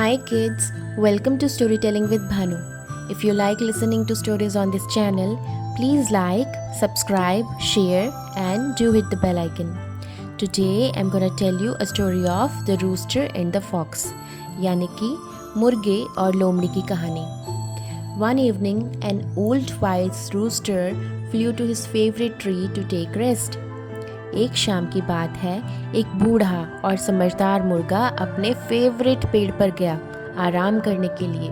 Hi kids, welcome to Storytelling with Bhanu. If you like listening to stories on this channel, please like, subscribe, share and do hit the bell icon. Today I'm gonna tell you a story of the rooster and the fox, यानी कि मुर्गे और लोमड़ी की कहानी. One evening, an old wise rooster flew to his favorite tree to take rest. एक शाम की बात है, एक बूढ़ा और समझदार मुर्गा अपने फेवरेट पेड़ पर गया आराम करने के लिए.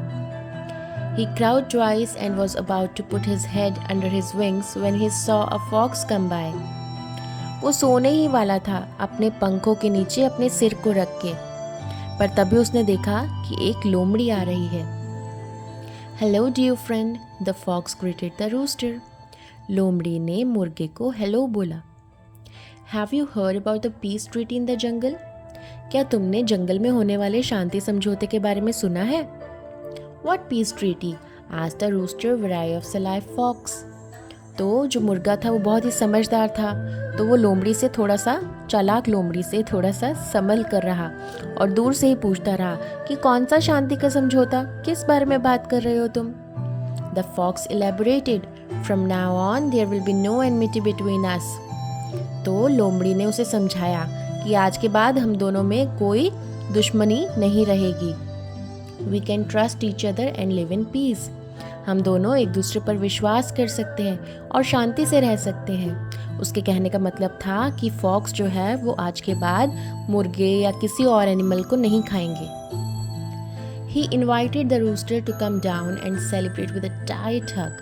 He crowed twice and was about to put his head under his wings when he saw a fox come by. वो सोने ही वाला था अपने पंखों के नीचे अपने सिर को रख के, पर तभी उसने देखा कि एक लोमड़ी आ रही है. Hello dear friend, the fox greeted the rooster. लोमड़ी ने मुर्गे को हेलो बोला. Have you heard about the peace treaty in the jungle? क्या तुमने जंगल में होने वाले शांति समझौते के बारे में सुना है? What peace treaty? asked the rooster wary of sly fox. तो जो मुर्गा था वो बहुत ही समझदार था, तो वो लोमड़ी से थोड़ा सा चालाक लोमड़ी से थोड़ा सा संभल कर रहा और दूर से ही पूछता रहा कि कौन सा शांति का समझौता, किस बारे में बात कर रहे हो तुम? The fox elaborated. From now on there will be no enmity between us. तो लोमड़ी ने उसे समझाया कि आज के बाद हम दोनों में कोई दुश्मनी नहीं रहेगी. We can trust each other and live in peace. हम दोनों एक दूसरे पर विश्वास कर सकते हैं और शांति से रह सकते हैं. उसके कहने का मतलब था कि फॉक्स जो है वो आज के बाद मुर्गे या किसी और एनिमल को नहीं खाएंगे. He invited the rooster to come down and celebrate with a tight hug.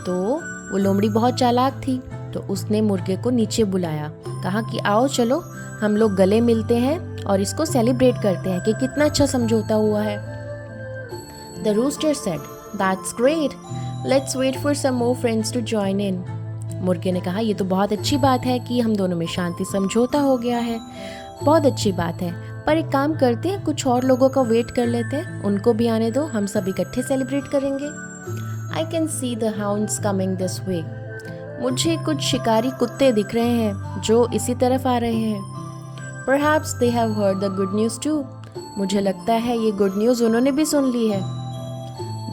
तो वो लोमड़ी बहुत चालाक थी, तो उसने मुर्गे को नीचे बुलाया, कहा कि आओ चलो हम लोग गले मिलते हैं और इसको सेलिब्रेट करते हैं कि कितना अच्छा समझौता हुआ है. The rooster said, That's great. Let's wait for some more friends to join in. मुर्गे ने कहा ये तो बहुत अच्छी बात है कि हम दोनों में शांति समझौता हो गया है. बहुत अच्छी बात है, पर एक काम करते हैं, कुछ और लोगों का वेट कर लेते हैं, उनको भी आने दो, हम सब इकट्ठे सेलिब्रेट करेंगे. I can see the hounds coming this way. मुझे कुछ शिकारी कुत्ते दिख रहे हैं जो इसी तरफ आ रहे हैं. Perhaps they have heard the good news too. मुझे लगता है ये गुड न्यूज़ उन्होंने भी सुन ली है.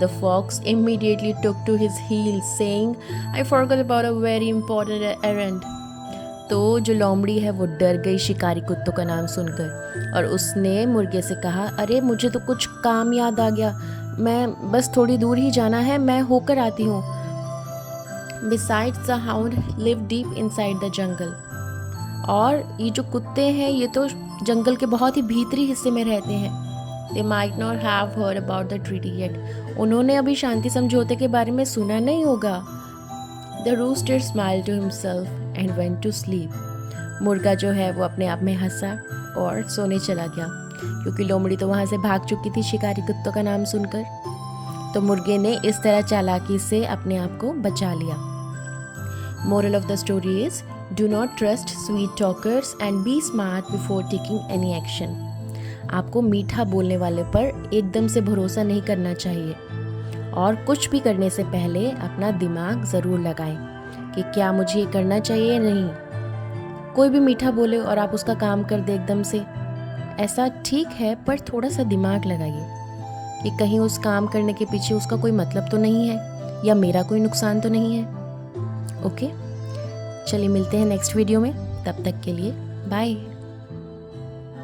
The fox immediately took to his heels, saying, I forgot about a very important errand. तो जो लोमड़ी है वो डर गई शिकारी कुत्तों का नाम सुनकर और उसने मुर्गे से कहा, अरे मुझे तो कुछ काम याद आ गया, मैं बस थोड़ी दूर ही जाना है, मैं होकर आती हूँ. Besides, the hound live deep inside the jungle. और ये जो कुत्ते हैं ये तो जंगल के बहुत ही भीतरी हिस्से में रहते हैं. They might not have heard about the treaty yet. उन्होंने अभी शांति समझौते के बारे में सुना नहीं होगा. The rooster smiled to himself and went to sleep. मुर्गा जो है वो अपने आप में हंसा और सोने चला गया, क्योंकि लोमड़ी तो वहाँ से भाग चुकी थी शिकारी कुत्तों का नाम सुनकर. तो मुर्गे ने इस तरह चालाकी से अपने आप को बचा लिया. Moral of the story is, do not trust sweet talkers and be smart before taking any action. आपको मीठा बोलने वाले पर एकदम से भरोसा नहीं करना चाहिए और कुछ भी करने से पहले अपना दिमाग ज़रूर लगाएं कि क्या मुझे ये करना चाहिए या नहीं. कोई भी मीठा बोले और आप उसका काम कर दे एकदम से, ऐसा ठीक है, पर थोड़ा सा दिमाग लगाइए कि कहीं उस काम करने के पीछे उसका कोई मतलब तो नहीं है या मेरा कोई नुकसान तो नहीं है. ओके, चलिए मिलते हैं नेक्स्ट वीडियो में. तब तक के लिए बाय.